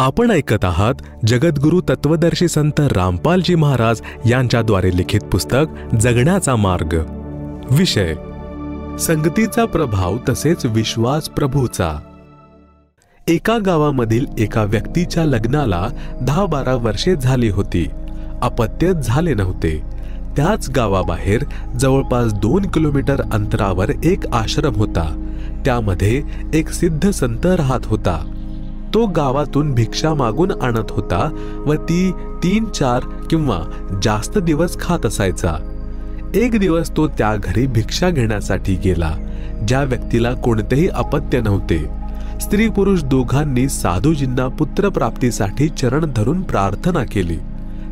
आपण ऐकत आहात जगद्गुरु तत्वदर्शी संत रामपालजी महाराज यांच्याद्वारे लिखित पुस्तक जगण्याचा मार्ग. विषय संगतीचा प्रभाव तसेच विश्वास प्रभूचा. एका गावामधील एका व्यक्तीच्या लग्नाला 10-12 वर्षे झाली होती. अपत्य झाले नव्हते. त्याच गावाबाहेर जवळपास 2 किलोमीटर अंतरावर एक आश्रम होता. त्यामध्ये एक सिद्ध संत राहत होता. तो गावातून भिक्षा मागून आणत होता व ती 3-4 किंवा जास्त दिवस खात असायचा. एक दिवस तो त्या घरी भिक्षा घेण्यासाठी गेला. ज्या व्यक्तीला कोणतेही अपत्य नव्हते. स्त्री पुरुष दोघांनी साधूजींना पुत्रप्राप्तीसाठी चरण धरून प्रार्थना केली.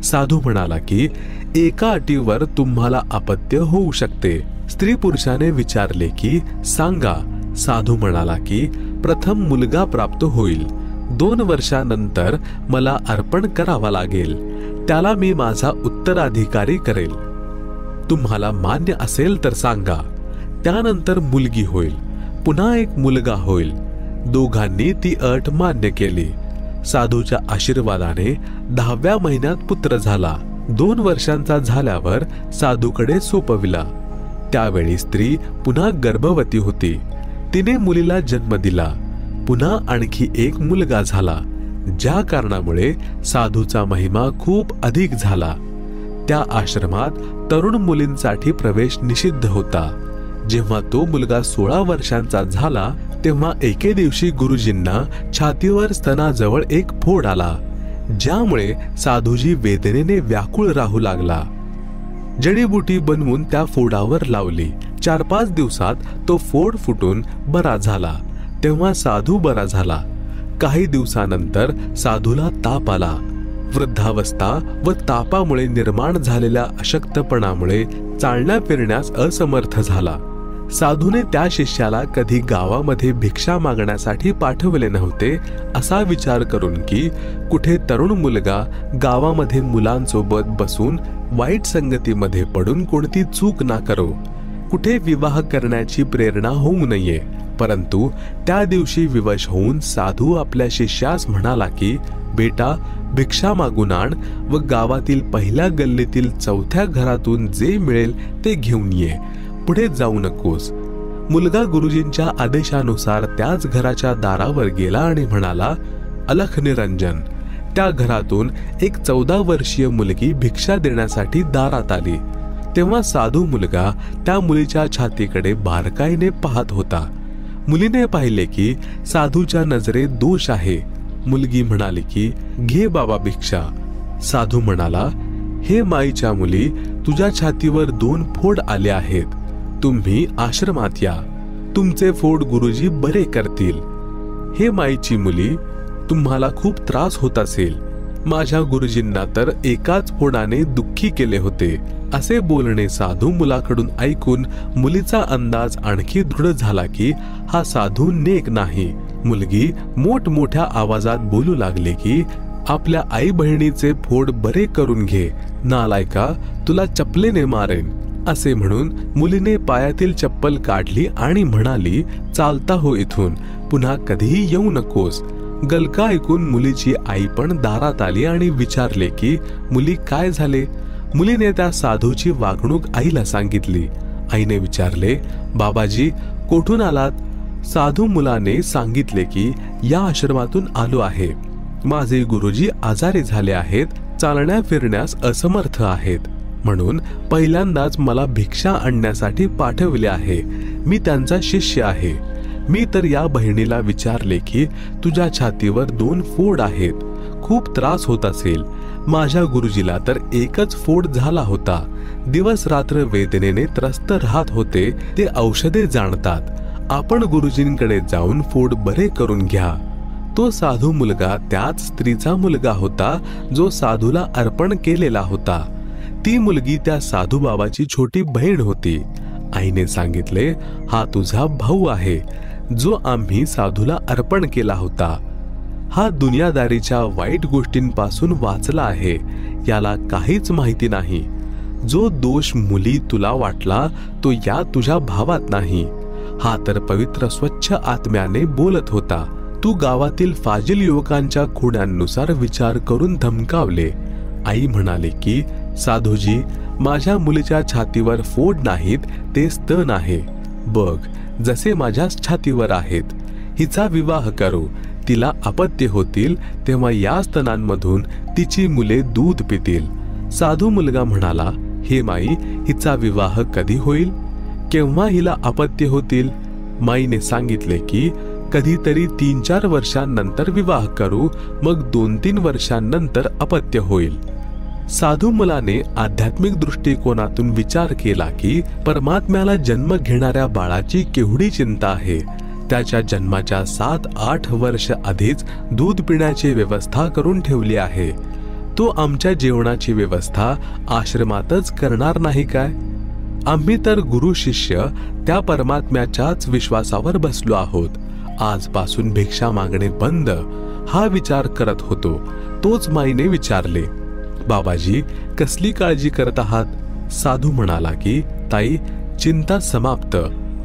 साधू म्हणाला की एका अटीवर तुम्हाला अपत्य होऊ शकते. स्त्री पुरुषाने विचारले की सांगा. साधू म्हणाला की प्रथम मुलगा प्राप्त होईल. 2 वर्षानंतर मला अर्पण करावा लागेल. त्याला मी माझा उत्तराधिकारी करेल. तुम्हाला मान्य असेल तर सांगा. त्यानंतर मुलगी होईल. पुन्हा एक मुलगा होईल. दोघांनी ती अट मान्य केली. साधूच्या आशीर्वादाने 10व्या महिन्यात पुत्र झाला. 2 वर्षांचा झाल्यावर साधूकडे सोपविला. त्यावेळी स्त्री पुन्हा गर्भवती होती. तिने मुलीला जन्म दिला. पुन्हा आणखी एक मुलगा झाला. ज्या कारणामुळे साधूचा महिमा खूप अधिक झाला. त्या आश्रमात तरुण मुलींसाठी प्रवेश निषिद्ध होता. जेव्हा तो मुलगा 16 वर्षांचा झाला तेव्हा एके दिवशी गुरुजींना छातीवर स्तनाजवळ एक फोड आला. ज्यामुळे साधूजी वेदनेने व्याकुळ राहू लागला. जडीबुटी बनवून त्या फोडावर लावली. 4-5 दिवसात तो फोड फुटून बरा झाला. तेव्हा साधू बरा झाला. काही दिवसानंतर साधूला ताप आला. वृद्धावस्था व तापामुळे निर्माण झालेल्या अशक्तपणामुळे चालण्या फिरण्यास असमर्थ झाला. साधूने त्या शिष्याला कधी गावामध्ये भिक्षा मागण्यासाठी पाठवले नव्हते. असा विचार करून की कुठे तरुण मुलगा गावामध्ये मुलांसोबत बसून वाईट संगतीमध्ये पडून कोणती चूक ना करो, कुठे विवाह करण्याची प्रेरणा होऊ नये. परंतु त्या दिवशी विवश होऊन साधू आपल्या शिष्यास म्हणाला की बेटा, भिक्षा मागून आण व गावातील पहिल्या गल्लीतील 4थ्या घरातून जे मिळेल ते घेऊन ये. पुढे जाऊ नकोस. मुलगा गुरुजींच्या आदेशानुसार त्याच घराच्या दारावर गेला आणि म्हणाला, अलख निरंजन. त्या घरातून एक 14 वर्षीय मुलगी भिक्षा देण्यासाठी दारात आली. तेव्हा साधू मुलगा त्या मुलीच्या छातीकडे बारकाईने पाहत होता. मुलीने पाहिले की साधूच्या नजरेत दोष आहे. मुलगी म्हणाली की घे बाबा भिक्षा. साधू म्हणाला, हे माईच्या मुली, तुझ्या छातीवर 2 फोड आले आहेत. तुम्ही आश्रमात या. तुमचे फोड गुरुजी बरे करतील. हे माईची मुली, तुम्हाला खूप त्रास होत असेल. माझ्या गुरुजींना तर एकाच फोडाने दुःखी केले होते. असे बोलणे साधू मुलाकडून ऐकून मुलीचा अंदाज आणखी दृढ झाला की हा साधू नेक नाही. मुलगी मोठमोठ्या आवाजात बोलू लागली की आपल्या आई बहिणीचे फोड बरे करून घे. नालायका, तुला चपलेने मारेन. असे म्हणून मुलीने पायातील चप्पल काढली आणि म्हणाली, चालता हो इथून. पुन्हा कधीही येऊ नकोस. गलका ऐकून मुलीची आई पण दारात आली आणि विचारले की मुली, काय झाले? मुलीने त्या साधूची वागणूक आईला सांगितली. आईने विचारले, बाबाजी, कोठून आलात? साधू मुलाने सांगितले की या आश्रमातून आलो आहे. माझे गुरुजी आजारी झाले आहेत. चालण्या फिरण्यास असमर्थ आहेत. म्हणून पहिल्यांदाच मला भिक्षा आणण्यासाठी पाठवले आहे. मी त्यांचा शिष्य आहे. मी तर या बहिणीला विचारले की तुझ्या छातीवर 2 फोड आहेत. खूप त्रास होत असेल. माझ्या गुरुजीला तर एकच फोड झाला होता. दिवस रात्र वेदनेने त्रस्त राहत होते. ते औषधे जाणतात. आपण गुरुजींकडे जाऊन फोड बरे करून घ्या. तो साधू मुलगा त्याच स्त्रीचा मुलगा होता जो साधूला अर्पण केलेला होता. ती मुलगी त्या साधू बाबाची छोटी बहीण होती. आईने सांगितले, हा तुझा भाऊ आहे जो आम्ही साधूला अर्पण केला होता. हा दुनियादारीच्या वाईट गोष्टींपासून वाचला आहे. याला काहीच माहिती नाही. जो दोष मुली तुला वाटला तो या तुझ्या भावात नाही. हा तर पवित्र स्वच्छ आत्म्याने बोलत होता. तू गावातील फाजील युवकांच्या खुणांनुसार विचार करून धमकावले. आई म्हणाले की साधूजी, माझ्या मुलीच्या छातीवर फोड नाहीत, ते स्तन आहे. बघ, जसे माझ्या छातीवर आहेत. हिचा विवाह करू. तिला अपत्य होतील तेव्हा या स्तनांमधून तिची मुले दूध पितील. साधू मुलगा म्हणाला, हे माई, हिचा विवाह कधी होईल? केव्हा हिला अपत्य होतील? माईने सांगितले की कधीतरी 3-4 वर्षांनंतर विवाह करू, मग 2-3 वर्षांनंतर अपत्य होईल. साधू मुलाने आध्यात्मिक दृष्टिकोनातून विचार केला की परमात्म्याला जन्म घेणाऱ्या बाळाची केवढी चिंता आहे. त्याच्या जन्माच्या 7-8 वर्ष आधीच दूध पिण्याची व्यवस्था करून ठेवली आहे. तो आमच्या जेवणाची व्यवस्था आश्रमातच करणार नाही काय? आम्ही तर गुरु शिष्य त्या परमात्म्याच्याच विश्वासावर बसलो आहोत. आजपासून भिक्षा मागणे बंद, हा विचार करत होतो. तोच माईने विचारले, बाबाजी, कसली काळजी करत आहात? साधू म्हणाला की ताई, चिंता समाप्त.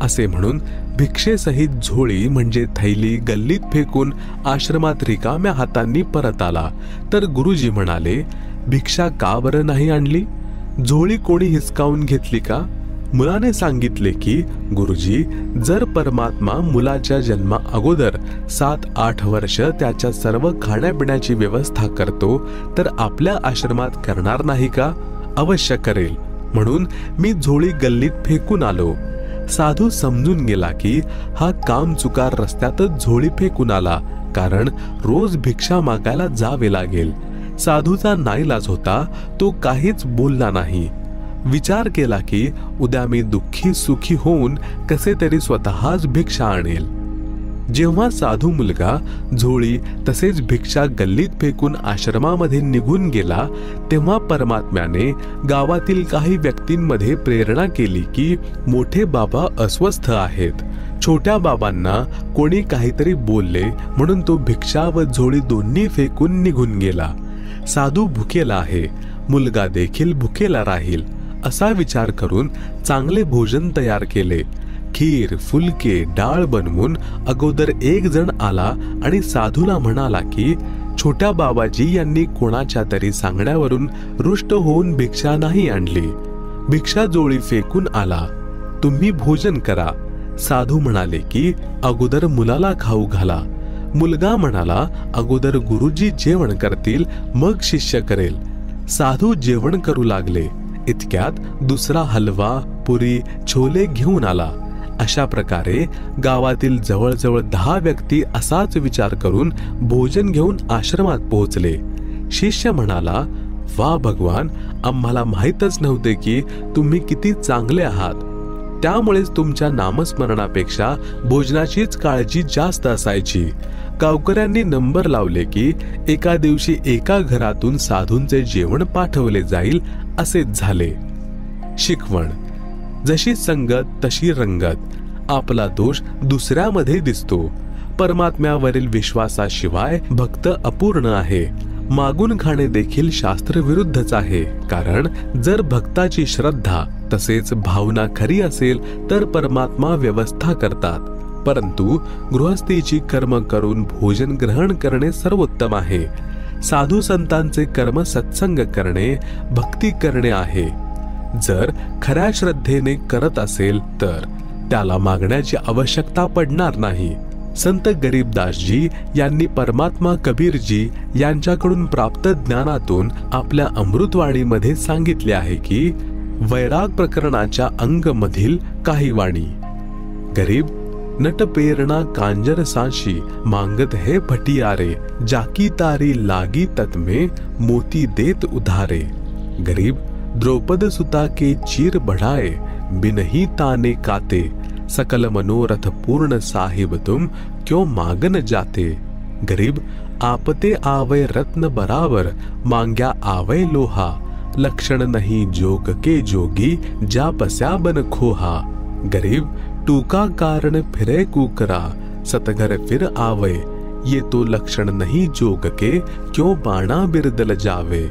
असे म्हणून भिक्षेसहित झोळी म्हणजे थैली गल्लीत फेकून आश्रमात रिकाम्या हातांनी परत आला. तर गुरुजी म्हणाले, भिक्षा का बरं नाही आणली? झोळी कोणी हिसकावून घेतली का? मुलाने सांगितले की गुरुजी, जर परमात्मा मुलाच्या जन्मा अगोदर 7-8 वर्ष त्याच्या सर्व खाण्यापिण्याची व्यवस्था करतो, तर आपल्या आश्रमात करणार नाही का? अवश्य करेल. म्हणून मी झोळी गल्लीत फेकून आलो. साधू समजून गेला की हा कामचुकार रस्त्यातच झोळी फेकून आला, कारण रोज भिक्षा मागायला जावे लागेल. साधूचा नाईलाज होता. तो काहीच बोलला नाही. विचार केला की उद्या मी दुःखी सुखी होऊन कसे तरी स्वतःच भिक्षा आणेल. जेव्हा साधू मुलगा झोळी तसेच भिक्षा गल्लीत फेकून आश्रमामध्ये निघून गेला, तेव्हा परमात्म्याने गावातील काही व्यक्तींमध्ये प्रेरणा केली की मोठे बाबा अस्वस्थ आहेत. छोट्या बाबांना कोणी काहीतरी बोलले म्हणून तो भिक्षा व झोळी दोन्ही फेकून निघून गेला. साधू भुकेला आहे, मुलगा देखील भुकेला राहील, असा विचार करून चांगले भोजन तयार केले. खीर, फुलके, डाळ बनवून अगोदर एक जण आला आणि साधूला म्हणाला की छोट्या बाबाजी यांनी कोणाच्या तरी सांगण्यावरून रुष्ट होऊन भिक्षा नाही आणली. भिक्षा जोळी फेकून आला. तुम्ही भोजन करा. साधू म्हणाले की अगोदर मुलाला खाऊ घाला. मुलगा म्हणाला, अगोदर गुरुजी जेवण करतील, मग शिष्य करेल. साधू जेवण करू लागले. इतक्यात दुसरा हलवा, पुरी, छोले घेऊन आला. अशा प्रकारे गावातील जवळजवळ 10 व्यक्ती असाच विचार करून भोजन घेऊन आश्रमात पोहोचले. शिष्य म्हणाला, वा भगवान, आम्हाला माहीतच नव्हते की तुम्ही किती चांगले आहात. त्यामुळेच तुमच्या नामस्मरणापेक्षा भोजनाचीच काळजी जास्त असायची. गावकऱ्यांनी नंबर लावले की एका दिवशी एका घरातून साधूंचे जेवण पाठवले जाईल. असेच झाले. शिकवण: जशी संगत तशी रंगत. आपला दोष दुसऱ्यामध्ये दिसतो. परमात्म्यावरील विश्वासाशिवाय भक्त अपूर्ण आहे. मागून खाणे देखील शास्त्र विरुद्धच आहे. कारण जर भक्ताची श्रद्धा तसेच भावना खरी असेल तर परमात्मा व्यवस्था करतात. परंतु गृहस्थीची कर्म करून भोजन ग्रहण करणे सर्वोत्तम आहे. साधू संतांचे कर्म सत्संग करणे, भक्ती करणे आहे. जर खऱ्या श्रद्धेने करत असेल तर त्याला मागण्याची आवश्यकता पडणार नाही. संत गरीबदासजी यांनी परमात्मा कबीरजी यांच्याकडून प्राप्त ज्ञानातून आपल्या अमृतवाणीमध्ये सांगितले आहे की वैराग प्रकरणाच्या अंग मधील काही वाणी. गरीब नट पेरणा कांजर सांशी, मांगत है भटियारे, जाकी तारी लागी तत्मे, मोती देत उधारे. गरीब द्रौपद सुता के चीर बढ़ाए, बिनही ताने काते, सकल मनोरथ पूर्ण साहिब तुम क्यों मांगन जाते. गरीब आपते आवे रत्न बराबर, मांग्या आवे लोहा, लक्षण नहीं जोग के जोगी, जा पस्या बन खोहा. गरीब टूका कारण फिरे कुकरा, सतघर फिर आवे, ये तो लक्षण नहीं जोग के, क्यों बाणा बिरदल जावे.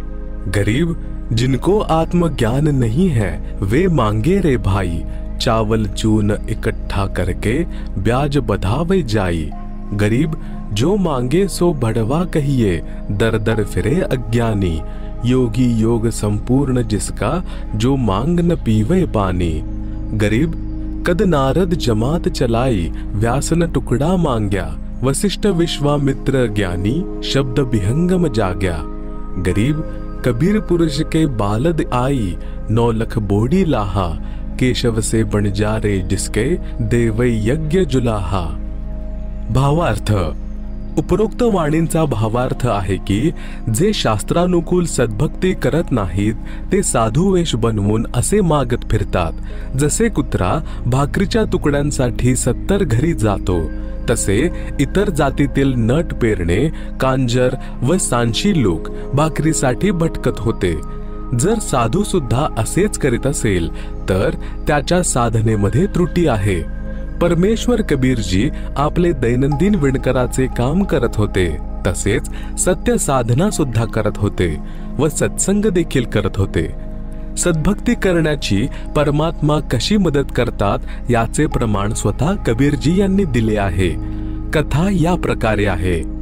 गरीब जिनको आत्मज्ञान नहीं है वे मांगे रे भाई, चावल चून इकट्ठा करके ब्याज बधावे जाई. गरीब जो मांगे सो बढ़वा कहिए, दर दर फिरे अज्ञानी। योगी योग संपूर्ण जिसका, जो मांग न पीवे पानी। गरीब कद नारद जमात चलाई, व्यास न टुकड़ा मांग्या। वशिष्ठ विश्वामित्र ज्ञानी, शब्द विहंगम जाग्या। गरीब कबीर पुरुष के बालद आई, 9 लख बोड़ी लाहा। केशव से बन जा रे जिसके, देवै यज्ञ जुलाहा। भावार्थ। उपरोक्त वाणींचा भावार्थ आहे की जे शास्त्रानुकूल सद्भक्ती करत नाहीत ते साधू वेश बनवून असे मागत फिरतात। जसे कुत्रा भाकरीच्या तुकड्यांसाठी 70 घरी जातो, तसे इतर जातीतील नट पेरणे, कांजर व सांशी लोक भाकरीसाठी भटकत होते। जर साधू सुद्धा असेच करीत असेल तर त्याच्या साधनेमध्ये त्रुटी आहे। परमेश्वर कबीरजी आपले दैनंदिन विणकराचे काम करत होते, तसेच सत्य साधना सुद्धा करत होते व सत्संग देखील करत होते। सद्भक्ती करण्याची परमात्मा कशी मदत करतात याचे प्रमाण स्वतः कबीरजी यांनी दिले आहे। कथा या प्रकारे आहे।